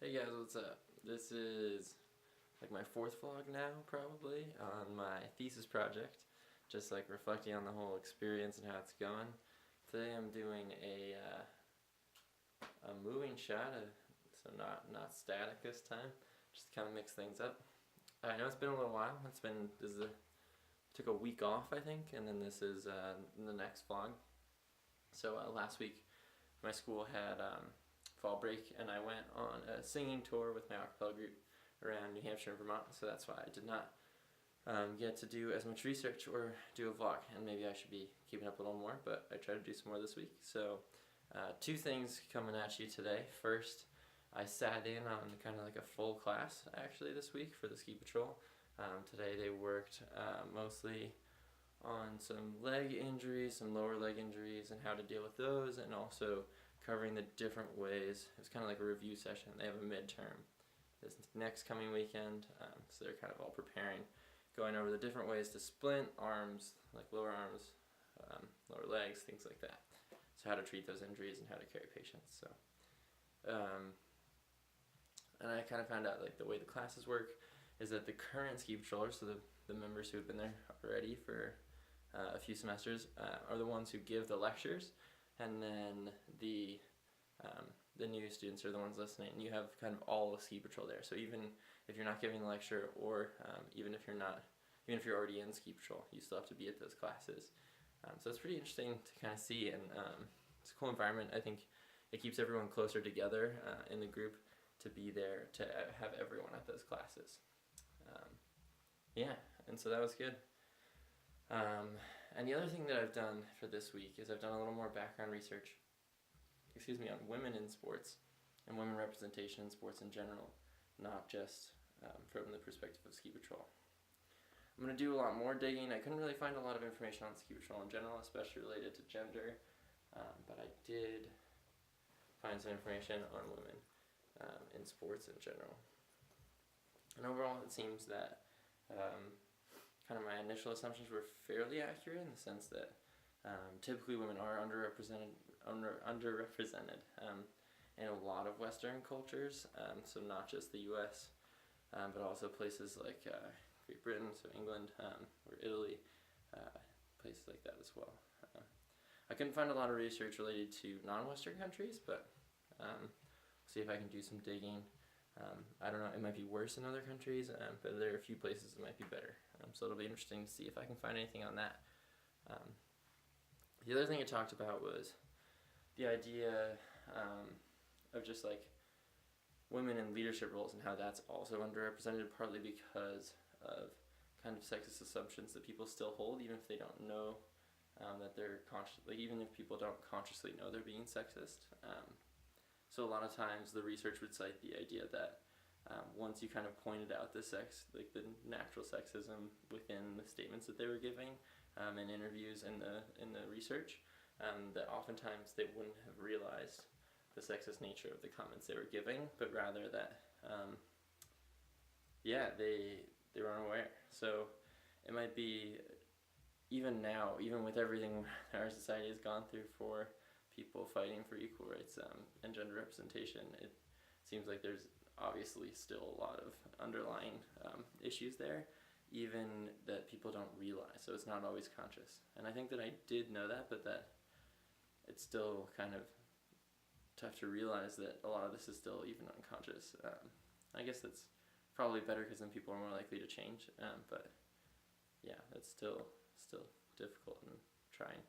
Hey guys, what's up? This is like my fourth vlog now, probably, on my thesis project. Just like reflecting on the whole experience and how it's going. Today I'm doing a moving shot, so not static this time. Just to kind of mix things up. I know it's been a little while. Took a week off, I think, and then this is the next vlog. So last week my school had fall break, and I went on a singing tour with my a cappella group around New Hampshire and Vermont, so that's why I did not get to do as much research or do a vlog, and maybe I should be keeping up a little more, but I tried to do some more this week. So two things coming at you today. First, I sat in on kind of like a full class actually this week for the ski patrol. Today they worked mostly on some leg injuries, some lower leg injuries, and how to deal with those, and also covering the different ways. It was kind of like a review session. They have a midterm this next coming weekend, so they're kind of all preparing, going over the different ways to splint arms, like lower arms, lower legs, things like that. So how to treat those injuries and how to carry patients. So, and I kind of found out like the way the classes work is that the current ski patrollers, so the members who have been there already for a few semesters, are the ones who give the lectures, and then the new students are the ones listening. And you have kind of all of ski patrol there. So even if you're not giving the lecture, or even if you're already in ski patrol, you still have to be at those classes. So it's pretty interesting to kind of see, and it's a cool environment. I think it keeps everyone closer together in the group to be there to have everyone at those classes. Yeah, and so that was good. And the other thing that I've done for this week is I've done a little more background research, on women in sports and women representation in sports in general, not just from the perspective of ski patrol. I'm going to do a lot more digging. I couldn't really find a lot of information on ski patrol in general, especially related to gender, but I did find some information on women in sports in general. And overall, it seems that kind of my initial assumptions were fairly accurate, in the sense that typically women are underrepresented in a lot of Western cultures, so not just the U.S., but also places like Great Britain, so England, or Italy, places like that as well. I couldn't find a lot of research related to non-Western countries, but see if I can do some digging. I don't know, it might be worse in other countries, but there are a few places that might be better. So it'll be interesting to see if I can find anything on that. The other thing I talked about was the idea of just like women in leadership roles, and how that's also underrepresented, partly because of kind of sexist assumptions that people still hold, even if they don't know that they're even if people don't consciously know they're being sexist. So a lot of times the research would cite the idea that once you kind of pointed out the natural sexism within the statements that they were giving in interviews in the research, that oftentimes they wouldn't have realized the sexist nature of the comments they were giving, but rather that they were unaware. So it might be, even now, even with everything our society has gone through for people fighting for equal rights and gender representation, it seems like there's obviously still a lot of underlying issues there, even that people don't realize, so it's not always conscious. And I think that I did know that, but that it's still kind of tough to realize that a lot of this is still even unconscious. I guess that's probably better, because then people are more likely to change, but yeah, it's still difficult and trying.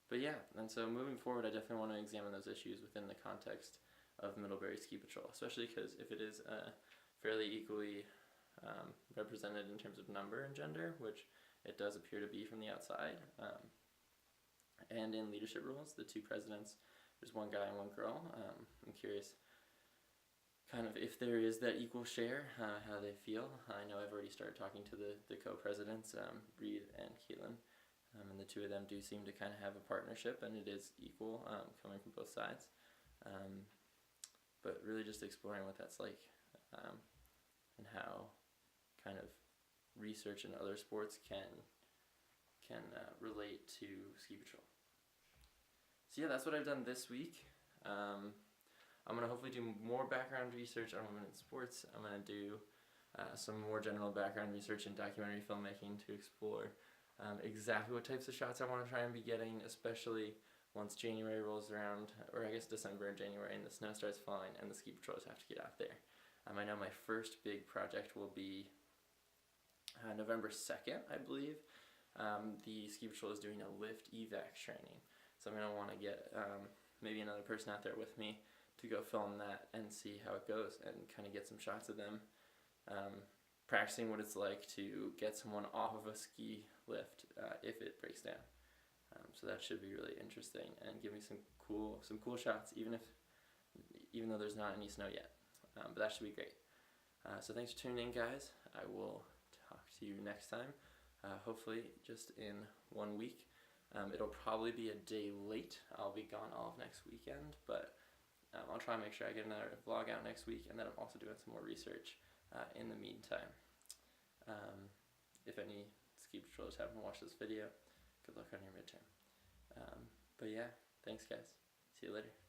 But yeah, and so moving forward, I definitely want to examine those issues within the context of Middlebury Ski Patrol, especially because if it is fairly equally represented in terms of number and gender, which it does appear to be from the outside, and in leadership roles, the two presidents, there's one guy and one girl. I'm curious kind of if there is that equal share, how they feel. I know I've already started talking to the co-presidents, Reed and Keelan, and the two of them do seem to kind of have a partnership, and it is equal, coming from both sides. But really just exploring what that's like, and how kind of research in other sports can relate to ski patrol. So yeah, that's what I've done this week. I'm going to hopefully do more background research on women in sports. I'm going to do some more general background research in documentary filmmaking to explore exactly what types of shots I want to try and be getting, especially once January rolls around, or I guess December and January, and the snow starts falling and the ski patrols have to get out there. I know my first big project will be November 2nd, I believe. The ski patrol is doing a lift evac training, so I'm going to want to get maybe another person out there with me to go film that and see how it goes and kind of get some shots of them practicing what it's like to get someone off of a ski lift if it breaks down. So that should be really interesting and give me some cool shots, even though there's not any snow yet. But that should be great. So thanks for tuning in, guys. I will talk to you next time. Hopefully just in 1 week. It'll probably be a day late. I'll be gone all of next weekend, but I'll try and make sure I get another vlog out next week, and then I'm also doing some more research in the meantime. If any ski patrollers haven't watched this video, good luck on your midterm. But yeah, thanks guys. See you later.